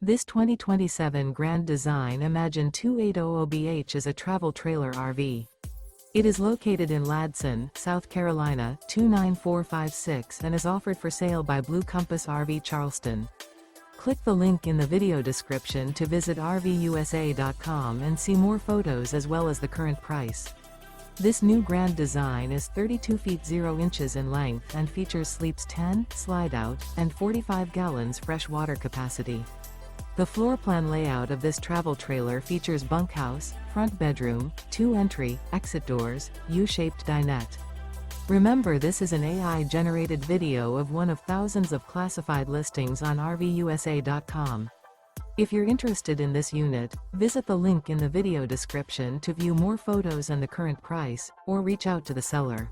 This 2027 Grand Design Imagine 2800BH is a travel trailer RV. It is located in Ladson, South Carolina, 29456 and is offered for sale by Blue Compass RV Charleston. Click the link in the video description to visit RVUSA.com and see more photos as well as the current price. This new Grand Design is 32 feet 0 inches in length and features sleeps 10, slide-out, and 45 gallons fresh water capacity. The floor plan layout of this travel trailer features bunkhouse, front bedroom, 2 entry, exit doors, U-shaped dinette. Remember, this is an AI-generated video of one of thousands of classified listings on RVUSA.com. If you're interested in this unit, visit the link in the video description to view more photos and the current price, or reach out to the seller.